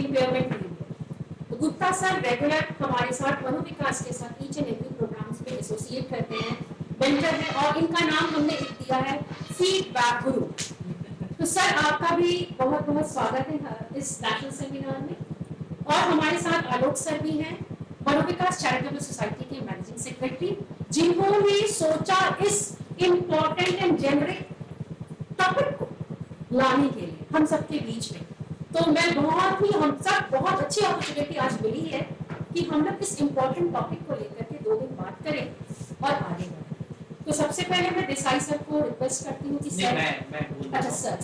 impairment नहीं है। तो गुप्ता सर रेगुलर हमारे साथ मनोविकास के साथ ईच एंड एवरी प्रोग्राम्स में एसोसिएट करते हैं, मेंटर है, और इनका नाम हमने एक दिया है फीडबैक गुरु। तो सर आपका भी बहुत बहुत स्वागत है इस नेशनल सेमिनार में। और हमारे साथ आलोक सर भी हैं, मनोविकास चैरिटेबल सोसाइटी के मैनेजिंग सेक्रेटरी, जिन्होंने सोचा इस इम्पोर्टेंट एंड जेनरिक टॉपिक को लाने के लिए हम सबके बीच में। तो मैं हम सब बहुत अच्छी अपॉर्चुनिटी आज मिली है कि हम लोग इस इम्पोर्टेंट टॉपिक को लेकर के 2 दिन बात करें और आगे बढ़ें। तो सबसे पहले मैं देसाई सर को रिक्वेस्ट करती हूँ कि सर मैं अच्छा sir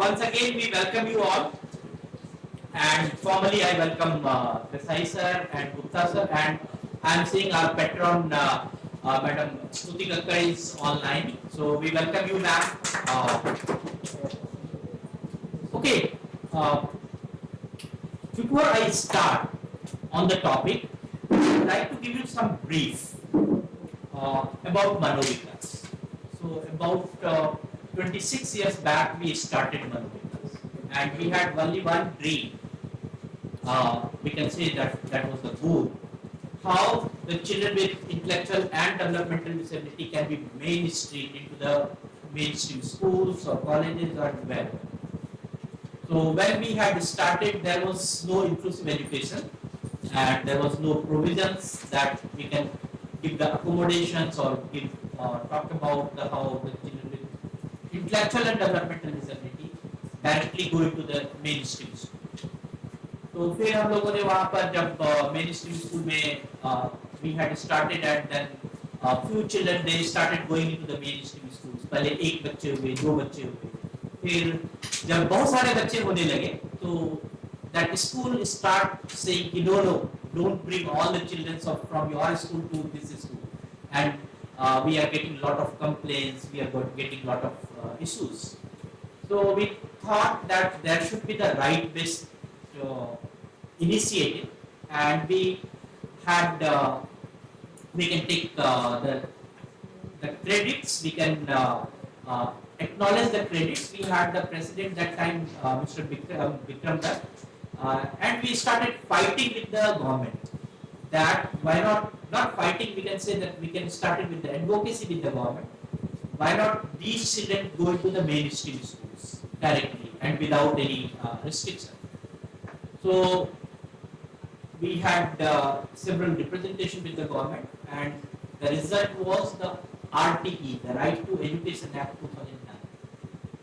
once again we welcome you all, and formally I welcome Desai sir and Gupta sir, and I am seeing our patron Madam Stuti Kakkar is online, so we welcome you ma'am. Okay, before I start on the topic, I would like to give you some brief about Manovikas. So about 26 years back we started Manovikas, and we had only one dream. We can say that was the goal, how the children with intellectual and developmental disability can be mainstreamed into the mainstream schools or colleges or wherever. So when we had started, there was no inclusive education, and there was no provisions that we can give the accommodations or give talk about how the children with intellectual and developmental disability directly go into the mainstream school. तो फिर हम लोगों ने वहाँ पर जब mainstream school में we had started, and then few children they started going into the mainstream schools. पहले एक बच्चे हुए, 2 बच्चे हुए, फिर जब बहुत सारे बच्चे होने लगे तो that school start saying कि no, don't bring all the children from your school to this school, and we are getting a lot of complaints, we are getting a lot of issues. So we thought that there should be the right-based initiative, and we had we can take the credits, we can acknowledge the credits. We had the president that time, Mr. Vikram Dutt, and we started fighting with the government. That why not fighting, we can say that we can start it with the advocacy with the government. Why not these children go into the mainstream schools directly and without any restriction? So we had several representation with the government, and the result was the RTE, the Right to Education Act 2009.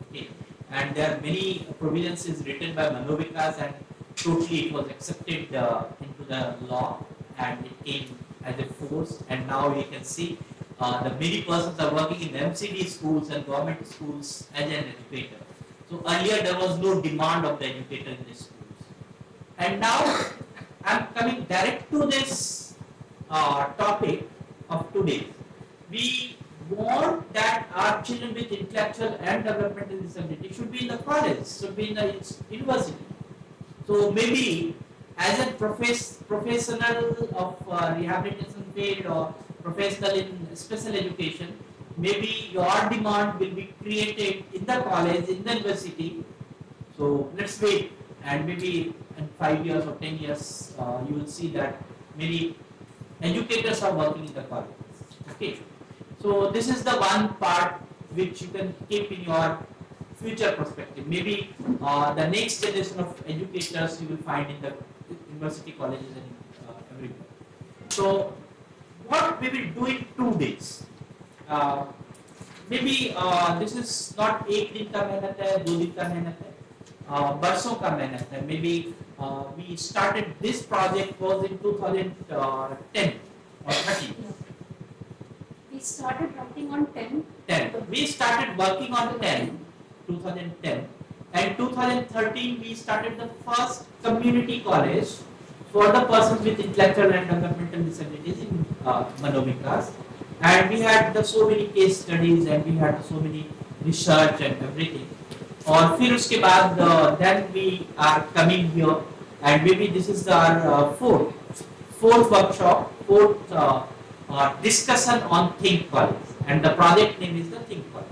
Okay, and there are many provisions is written by Manovikas, and totally it was accepted into the law, and it came as a force, and now you can see the many persons are working in MCD schools and government schools as an educator. So earlier there was no demand of the educator in the schools, and now I am coming direct to this topic of today. We want that our children with intellectual and developmental disability should be in the college, should be in the university. So maybe as a professional of rehabilitation field or professional in special education, maybe your demand will be created in the college, in the university. So let's wait, and maybe in 5 years or 10 years, you will see that many educators are working in the colleges. Okay, so this is the one part which you can keep in your future perspective. Maybe the next generation of educators you will find in the university colleges and everywhere. So what we will do in 2 days. Maybe this is not एक दिन का मेहनत है, 2 दिन का मेहनत है, बरसों का मेहनत है. Maybe we started this project was in 2010 or 13. We started working on 10. We started working on 2010, and 2013 we started the first community college for the persons with intellectual and developmental disabilities in Manovikas, and we had so many case studies, and we had so many research and everything, और फिर उसके बाद then we are coming here and maybe this is our fourth workshop, discussion on think college, and the project name is the think college.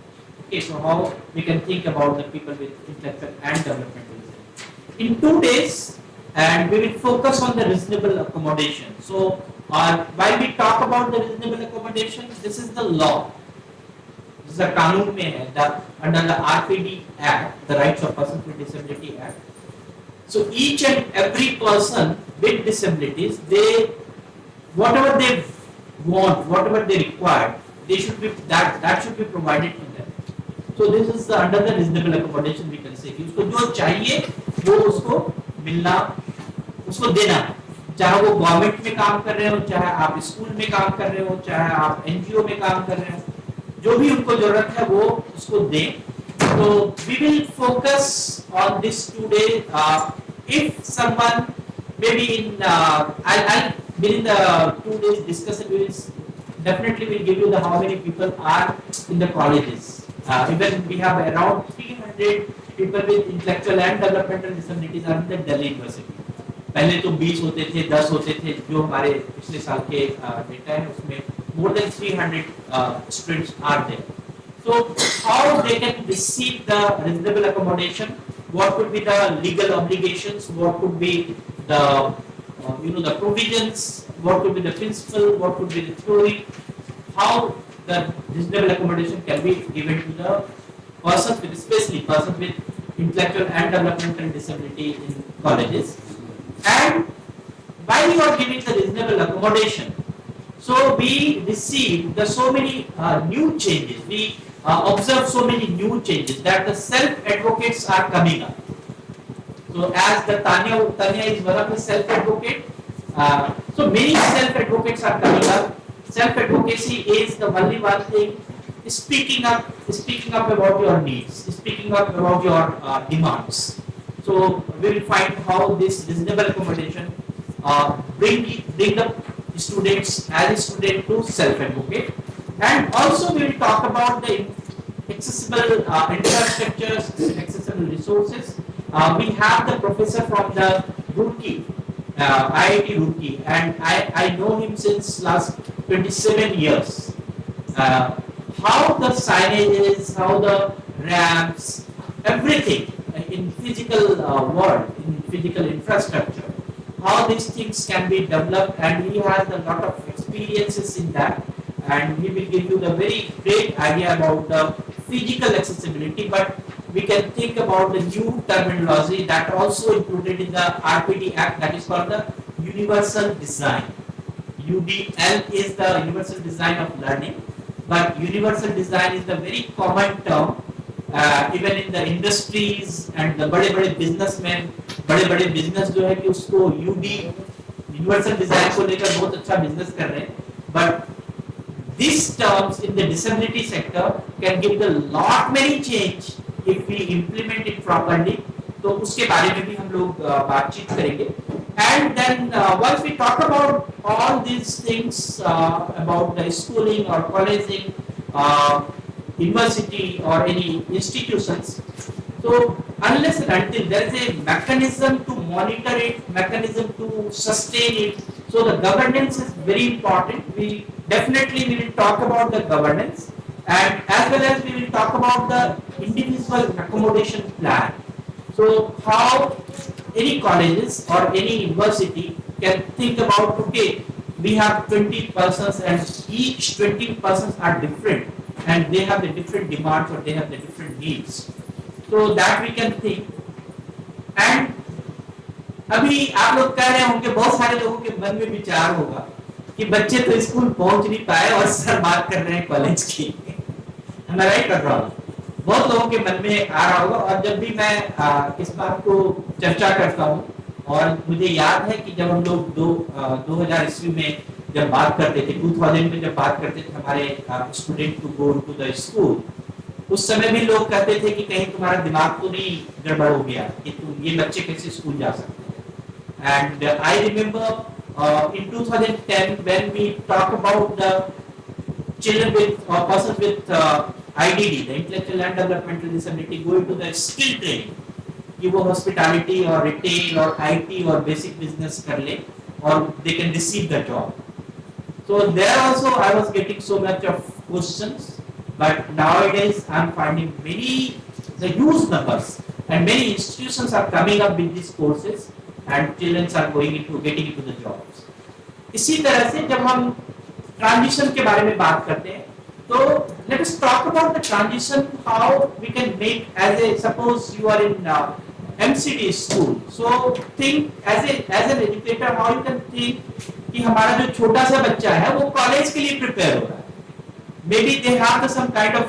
Okay, so how we can think about the people with intellectual and developmental disability in 2 days, and we will focus on the reasonable accommodation. So while we talk about the reasonable accommodation, this is the law. This is a कानून में है, under the RPD Act, the Rights of Persons with Disability Act. So each and every person with disabilities, whatever they want, whatever they require, that should be provided to them. So this is under the reasonable accommodation we can say कि उसको जो चाहिए वो उसको मिलना, उसको देना, चाहे वो गवर्नमेंट में काम कर रहे हो, चाहे आप स्कूल में काम कर रहे हो, चाहे आप एनजीओ में काम कर रहे हो, जो भी उनको जरूरत है वो उसको दें. So we will focus on this today. If someone maybe I'll within the 2 days discussion we will definitely will give you the how many people are in the colleges. Even we have around 300 people with intellectual and developmental disabilities are in the Delhi University. पहले तो 20 होते थे, 10 होते थे, जो हमारे पिछले साल के डेटा है उसमें more than 300 students are there. So how they can receive the reasonable accommodation? What could be the legal obligations? What could be the the provisions? What could be the principle? What could be the theory? How the reasonable accommodation can be given to the persons with, especially persons with intellectual and developmental disability in colleges. And while you are giving the reasonable accommodation, so we receive so many new changes. We observe so many new changes that the self-advocates are coming up. So as the Tanya is one of the self-advocate, so many self-advocates are coming up. Self-advocacy is the only one thing, speaking up about your needs, speaking up about your demands. So we will find how this reasonable accommodation bring the students as a student to self-advocate, and also we will talk about the accessible infrastructures, accessible resources. We have the professor from the Roorkee, IIT Roorkee, and I know him since last 27 years. How the signage is, how the ramps, everything in physical world, in physical infrastructure, how these things can be developed, and he has a lot of experiences in that, and he will give you the very great idea about the physical accessibility. But we can think about the new terminology that also included in the RPD Act, that is called the universal design. UDL is the universal design of learning, but universal design is the very common term. Even in the industries and the बड़े-बड़े businessmen, बड़े-बड़े business जो है कि उसको UD universal design को लेकर बहुत अच्छा business कर रहे हैं. But these terms in the disability sector can give the lot many change if we implement it properly. तो उसके बारे में भी हम लोग बातचीत करेंगे. And then once we talk about all these things about the schooling or colleging, university or any institutions, so unless and until there is a mechanism to monitor it, mechanism to sustain it, so the governance is very important. We definitely will talk about the governance, and as well as we will talk about the individual accommodation plan. So how any colleges or any university can think about, okay, we have 20 persons and each 20 persons are different and they have the different demands or they have the different needs. So that we can think. And अभी आप लोग कह रहे होंगे, बहुत सारे लोगों के मन में विचार होगा कि बच्चे तो स्कूल पहुंच नहीं पाए और सर बात कर रहे हैं कॉलेज की. मैं राइट कर रहा हूँ? बहुत लोगों के मन में आ रहा होगा. और जब भी मैं इस बात को चर्चा करता हूँ, और मुझे याद है कि जब हम लोग 2000 ईस्वी में जब बात करते थे, 2000 में जब बात करते थे हमारे student to go to the school, उस समय भी लोग कहते थे कि कहीं तुम्हारा दिमाग तो नहीं गड़बड़ हो गया कि तुम ये बच्चे कैसे स्कूल जा सकते हैं. And I remember in 2010 when we talk about the children with persons with IDD, the intellectual and developmental disability, go into the skill training कि वो hospitality or retail or IT or basic business कर ले or they can receive the job. So there also I was getting so much of questions, but nowadays I am finding the huge numbers and many institutions are coming up with these courses and children are getting into the jobs. इसी तरह से जब हम transition के बारे में बात करते हैं तो let us talk about the transition, how we can make, as a suppose you are in MCD school, so think as an educator how you can think कि हमारा जो छोटा सा बच्चा है वो कॉलेज के लिए प्रिपेयर हो रहा है, maybe they have some kind of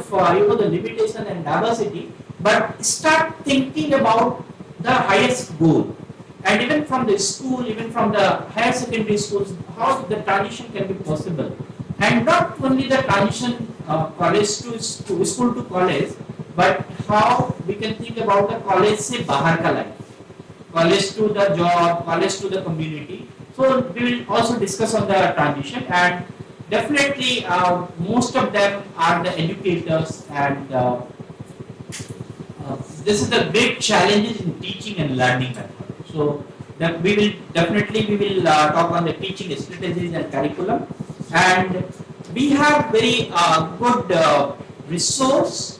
the limitation and diversity, but start thinking about the highest goal. And even from the school, even from the higher secondary schools, how the transition can be possible. And not only the transition college to school to college, but how we can think about the college से बाहर का life, college to the job, college to the community. So we will also discuss on the transition, and definitely most of them are the educators, and this is the great challenges in teaching and learning method. So that we will talk on the teaching strategies and curriculum, and we have very good resource.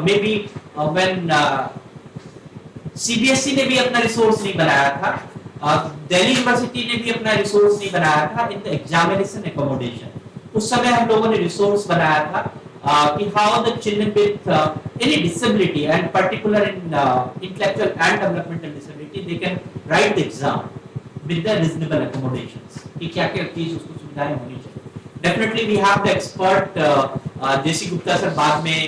Maybe when CBSE ने भी अपना resource नहीं बनाया था, Delhi university ने भी अपना resource नहीं बनाया था इन द एग्जामिनेशन एकोमोडेशन. उस समय हम लोगों ने रिसोर्स बनाया था कि how the children with any disability and particular in intellectual and developmental disability they can write the exam with the reasonable accommodations, कि क्या-क्या चीज उसको सुविधाएं होनी चाहिए. Definitely we have the expert J C Gupta sir, बाद में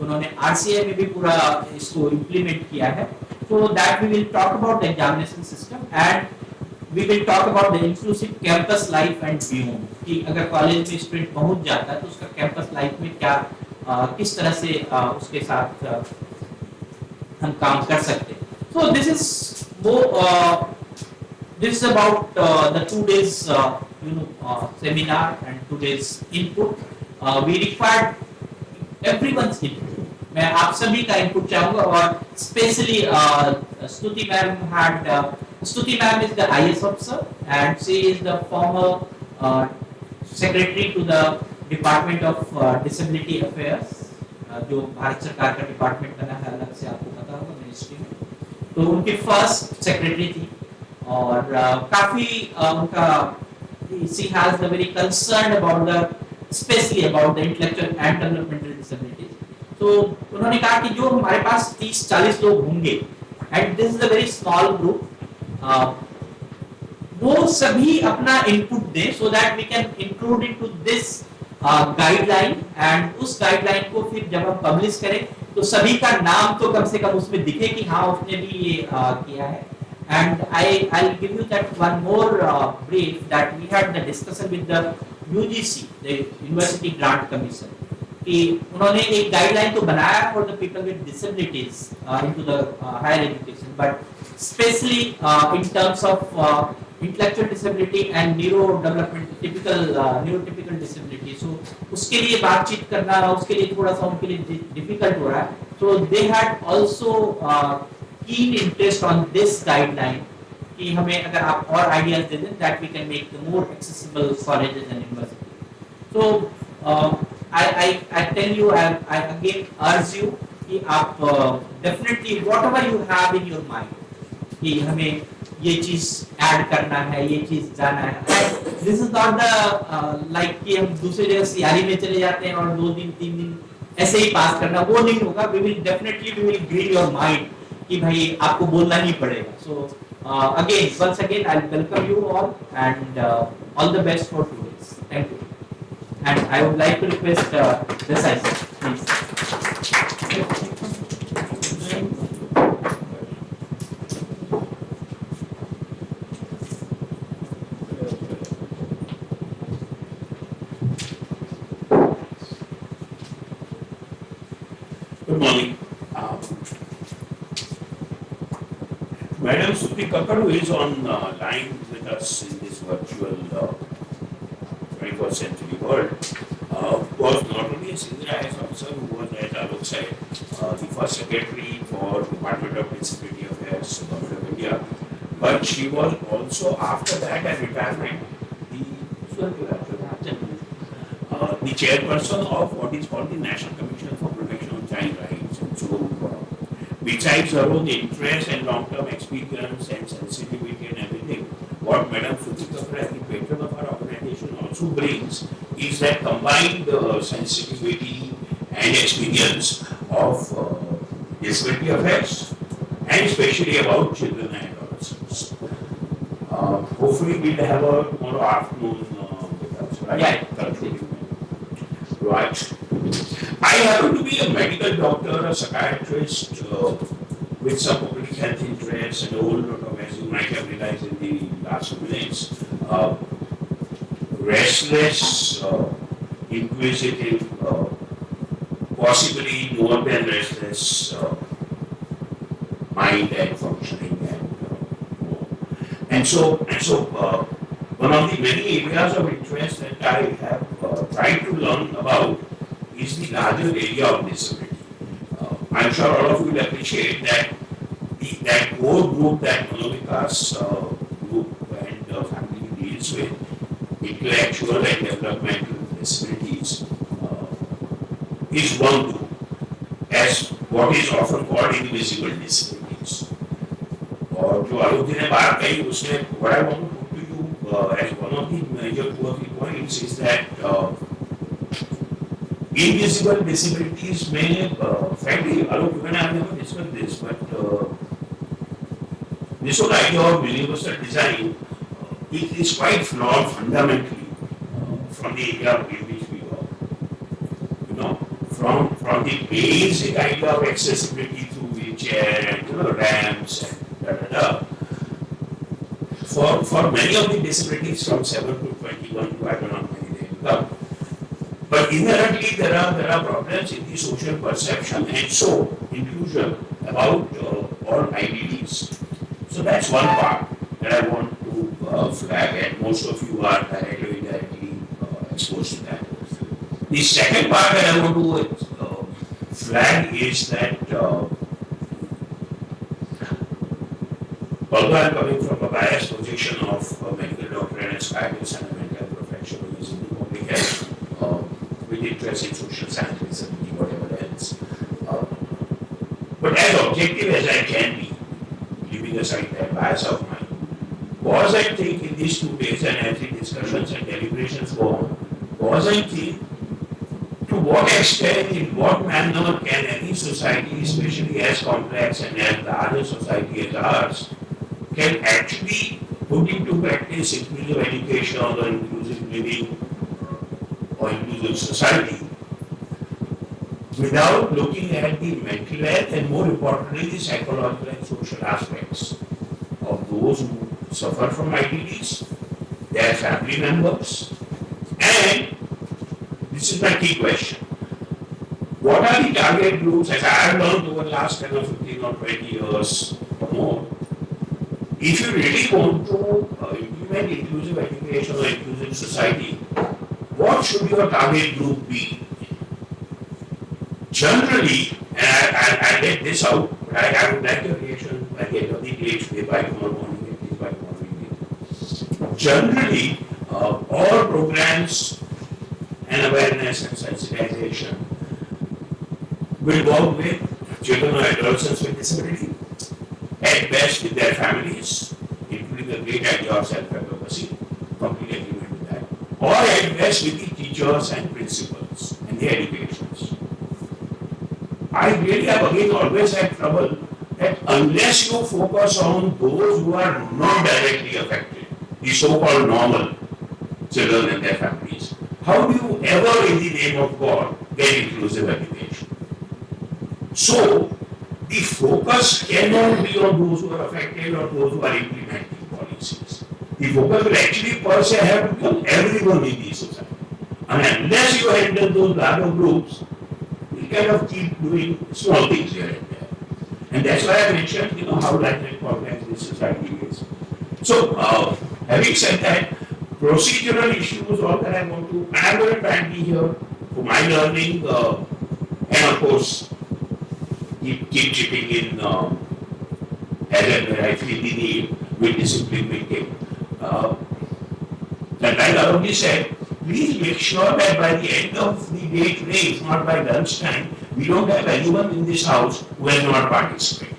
उन्होंने RCI में भी पूरा इसको इम्प्लीमेंट किया है. So that we will talk about the examination system, and we will talk about the inclusive campus life and beyond. कि अगर कॉलेज में स्टूडेंट पहुंच जाता है तो उसका कैंपस लाइफ में क्या किस तरह से उसके साथ हम काम कर सकते हैं. So this is about the 2 days seminar and 2 days input. We required everyone's input. मैं आप सभी का इनपुट चाहूंगा, और specially Stuti ma'am is the IAS officer and she is the former secretary to the department of disability affairs, जो भारत सरकार का department बना है अलग से, आपको पता होगा मिनिस्ट्री में. तो उनकी फर्स्ट सेक्रेटरी थी, और काफी उनका she has the very concern about the specially about the intellectual and developmental disabilities. तो उन्होंने कहा कि जो हमारे पास 30-40 लोग होंगे, and this is a very small group, वो सभी अपना इनपुट दें so that we can include into this guideline, and उस गाइडलाइन को फिर जब हम पब्लिश करें तो सभी का नाम तो कम से कम उसमें दिखे कि हाँ उसने भी ये किया है. And I'll give you that one more brief that we had the discussion with the UGC, the University Grant Commission, कि उन्होंने एक गाइडलाइन तो बनाया for the people with disabilities into the higher education, but specially in terms of intellectual disability and neurotypical disability. So उसके लिए बातचीत करना, उसके लिए थोड़ा सा उनके लिए डिफिकल्ट हो रहा है. So they had also keen interest on this guideline, कि हमें अगर आप और आइडियाज दे दें that we can make the more accessible colleges and university. So I tell you, I again urge you कि आप definitely whatever you have in your mind, कि हमें ये चीज ऐड करना है, ये चीज जाना है. This is not the like कि हम दूसरी जगह CRE में चले जाते हैं और 2 दिन 3 दिन ऐसे ही पास करना, वो नहीं होगा. We will grill your mind कि भाई आपको बोलना ही पड़ेगा. So once again I'll welcome you all, and all the best for 2 days. Thank you. And I would like to request Disa, please. Good morning. Madam Suti Kakadu is on line with us in this virtual 21st century world. was not only a senior IAS officer who was, as Alok said, the first secretary for Department of Disability Affairs, Government of India, but she was also, after that, at retirement, the chairperson of what is called the National Commission for Protection of Child Rights. And so, besides her own interest and long-term experience and sensitivity and everything, what Madam Sutika, as the patron of our organization, also brings is that combined sensitivity and experience of disability affairs, and especially about children and adolescents. Hopefully, we'll have a tomorrow afternoon with us, right? Yeah. Right. I happen to be a medical doctor, a psychiatrist with some public health interests, and a whole lot of, as you might have realized in the last few minutes, restless, inquisitive, possibly more than restless mind and functioning, and so one of the many areas of interest that I have tried to learn about is the larger area of disability. I'm sure all of you will appreciate that that core group that Manovikas group and family deals with, intellectual and developmental disabilities, is one group, as what is often called invisible disabilities. और जो आलोक जी ने बात कही उसमें what I want to put to you as one of the major 2 or 3 points is that invisible disabilities may, frankly, Alok, you and I have never discussed this, but this whole idea of universal design it is quite flawed fundamentally from the area in which we work. You know, from the basic idea of accessibility through wheelchair and ramps and for many of the disabilities from 7 to 21 to I don't know how many they become. But inherently there are problems in the social perception and so inclusion about all IDDs. So that's one part that I want to flag, and most of you are directly or indirectly exposed to that. The second part that I want to flag is that although I am coming from a biased position of a medical doctor and a psychiatrist and a mental health professional who is in the public health with interest in social sciences and whatever else, but as objective as I can be, leaving aside that bias of mine, was I think in these 2 days and as the discussions and deliberations go on, was I think to what extent, in what manner can any society, especially as complex and as large a society as ours, can actually put into practice inclusive education or inclusive living or inclusive society without looking at the mental health and more importantly the psychological and social aspects of those who suffer from IDDs, their family members, and this is my key question. What are the target groups, as I have learned over the last 10 or 15 or 20 years or more? If you really want to implement inclusive education or inclusive society, what should your target group be? Generally, and I'll get this out, but I would like your reaction by the end of the day today, by tomorrow morning, at least by tomorrow evening. Generally, all programs and awareness and sensitization will work with children or adolescents with disability, at best with their families, including the great idea of self-advocacy, complete agreement with that, or at best with the teachers and principals and the educators. I really have again always had trouble that unless you focus on those who are not directly affected, the so-called normal children and their families, how do you ever in the name of God get inclusive education? So, the focus cannot be on those who are affected or those who are implementing policies. The focus will actually per se have to be on everyone in the society. And unless you handle those larger groups, you kind of keep doing small things here and there. And that's why I mentioned, how large and complex this society is. So, having said that, procedural issues, all that I want to, and I'm going to try and be here to my learning, and of course, keep chipping in as and when I feel the need with discipline making. And like Arun said, please make sure that by the end of the day today, if not by lunchtime, we don't have anyone in this house who has not participated.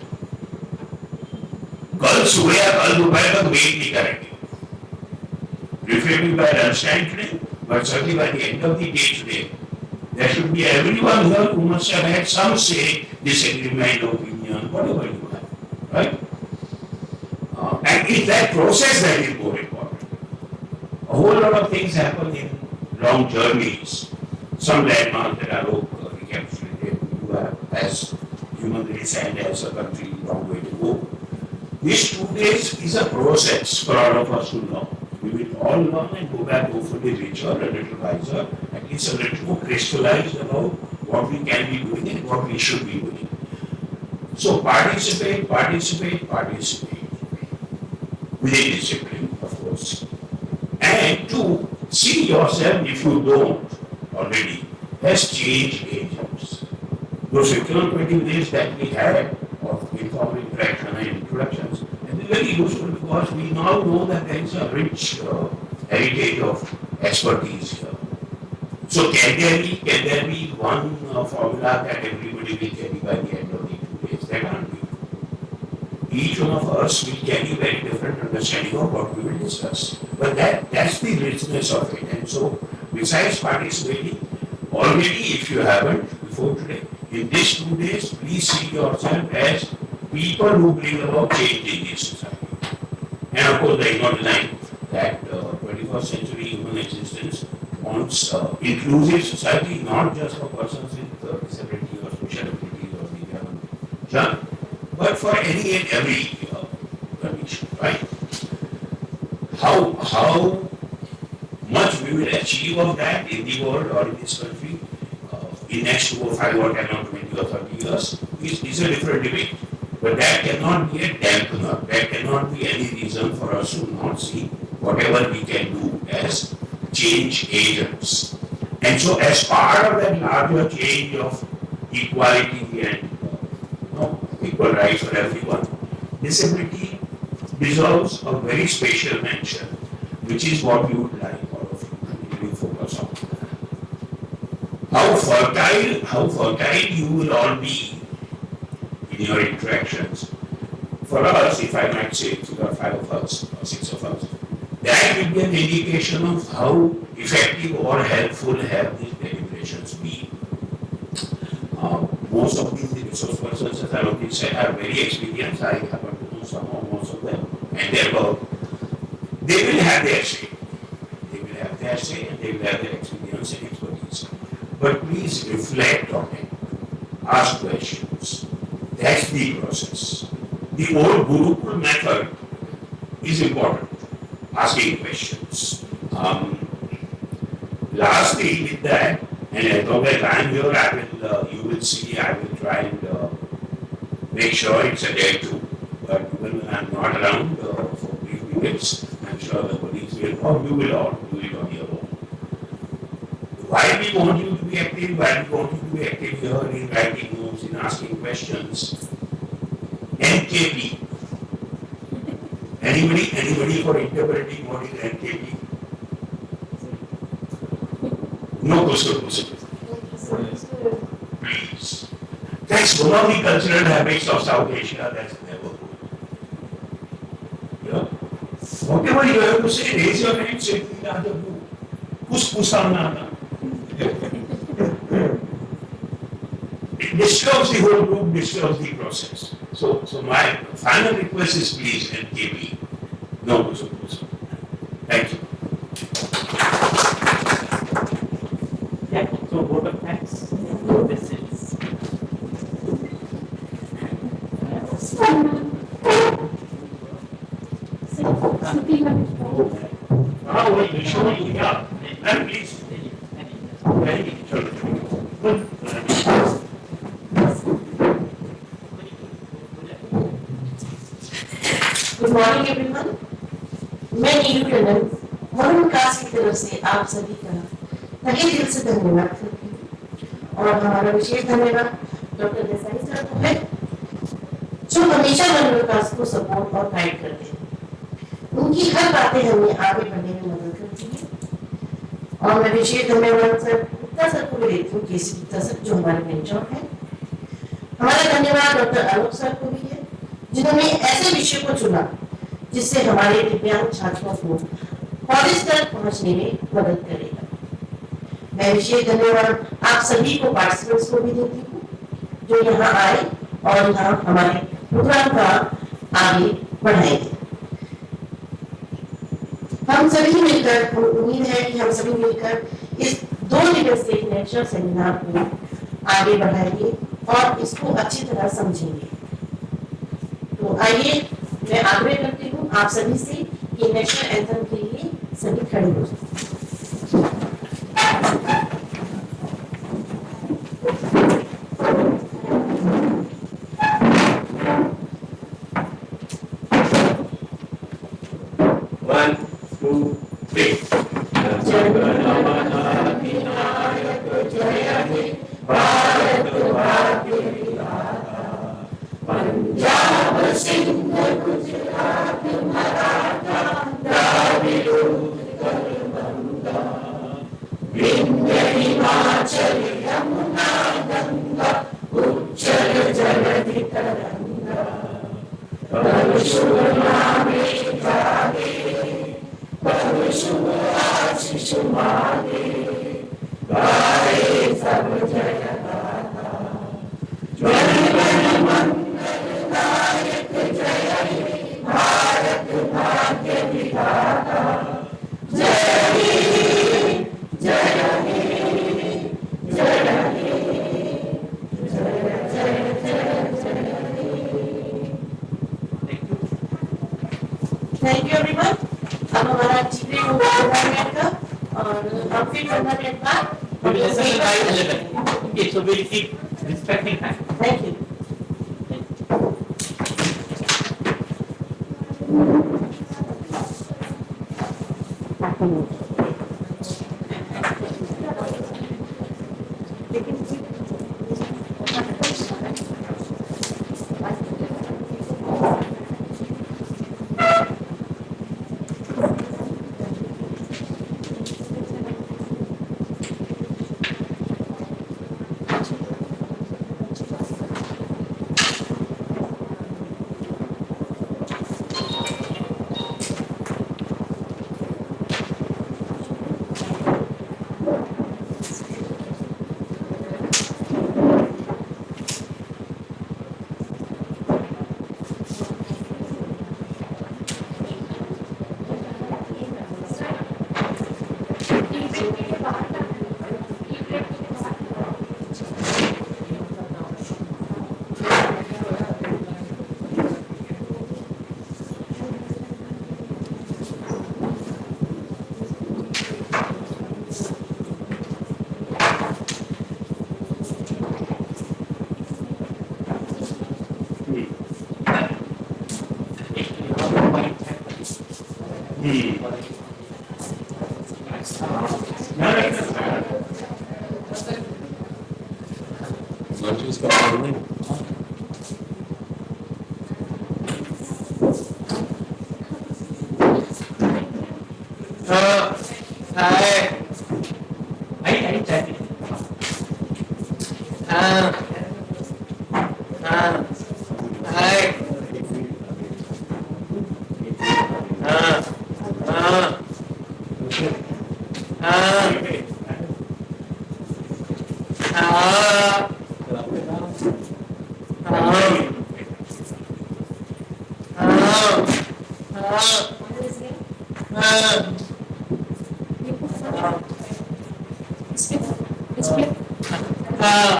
कल सुबह या कल दोपहर तक wait नहीं करेंगे. Preferably by lunchtime today, but certainly by the end of the day today, there should be everyone here who must have had some say, disagreement, opinion, whatever you have, right? And it's that process that is more important. A whole lot of things happen in long journeys. Some landmarks that are recapitulated, you have as human race and as a country, long way to go. These 2 days is a process for all of us to learn. We will all learn and go back hopefully richer, a little wiser, at least a little more crystallized about what we can be doing and what we should be doing. So participate within discipline, of course. And to see yourself, if you don't already, as change agents. Those 15 20 days that we had of informal interaction and introductions, and they're very useful because we now know that there is a rich heritage of expertise here. So can there be one formula that everybody will carry by the end of the 2 days? There can't be. Each one of us will carry very different understanding of what we will discuss. But that's the richness of it. And so besides participating, already if you haven't before today, in these 2 days, please see yourself as people who bring about change in this society. And of course, there is no denying that 21st century human existence wants inclusive society, not just for persons with disability or special abilities or the but for any and every condition, right? How much we will achieve of that in the world or in this country in next 2 or 5 or 10 or 20 or 30 years is a different debate. But that cannot be a dampener. That cannot be any reason for us to not see whatever we can do as change agents. And so as part of that larger change of equality and equal rights for everyone, disability deserves a very special mention, which is what we would like all of you to really focus on. How fertile you will all be in your interactions. For us, if I might say, 4 or 5 of us, or 6 of us, that will be an indication of how effective or helpful have these deliberations been. Most of these resource persons, as I already said, are very experienced. I happen to know some or most of them, and therefore, they will have their say. They will have their say and they will have their experience and expertise. But please reflect on it. Ask questions. That's the process. The old Gurukul method is important. Asking questions. Lastly, with that, and as long as I am here, you will see, I will try and make sure it's adhered to. But even when I am not around for brief minutes, I am sure the colleagues will, or you will all do it on your own. Why we want you to be active? Why we want you to be active here in writing notes, in asking questions? NKP. Anybody for interpreting what is NKP? No question. Please. That's one of the cultural habits of South Asia that's never good. Yeah? Whatever you have to say, raise your hand, say to the other group. It disturbs the whole group, disturbs the process. So my final request is please NKP. No question. Thank you. Yeah, so vote of thanks. This is. Good morning everyone. मैं नीरू टंडन मनुविकास की तरफ से आप सभी का तहे दिल से धन्यवाद करती हूँ. और हमारा विशेष धन्यवाद डॉक्टर देसाई सर को है, जो हमेशा मनोविकास को सपोर्ट और गाइड करते हैं। उनकी हर बातें हमें आगे बढ़ने में मदद करती है। और मैं विशेष धन्यवाद सर गुप्ता सर को भी देती हूँ, केसी गुप्ता सर, जो हमारे मेंटर हैं। हमारा धन्यवाद डॉक्टर आलोक सर को भी है, जिन्होंने ऐसे विषय को चुना जिससे हमारे दिव्यांग छात्रों को कॉलेज तक पहुंचने में मदद करेगा। मैं विशेष धन्यवाद आप सभी को पार्टिसिपेंट्स को भी देती हूँ, जो यहाँ आए और यहाँ हमारे प्रोग्राम का आगे बढ़ाएंगे। हम सभी मिलकर, हम उम्मीद है कि हम सभी मिलकर इस 2 दिवसीय लेक्चर सेमिनार को आगे बढ़ाएंगे और इसको अच्छी तरह समझेंगे। तो आइए मैं आग्रह करती हूँ आप सभी से कि नेशनल एंथम के लिए सभी खड़े हो जाएं। One, two, three. Punjab Sindh Gujarat Maratha Dravida Utkal बंगा, विंध्य हिमाचल यमुना गंगा, उच्चल जलधि तरंगा। तव शुभ नामे जागे, तव शुभ आशीष मांगे, गाए सब जय गाथा। जय जय मंगल नायक, जय हे भारत भाग्य विधाता। जय हे, जय हे, जय हे, जय जय जय जय। Thank you everyone. अब हमारा जीपी टूर्नामेंट का और हम फिर टूर्नामेंट का We will listen by 11. Okay, so we'll keep respecting time. Thank you.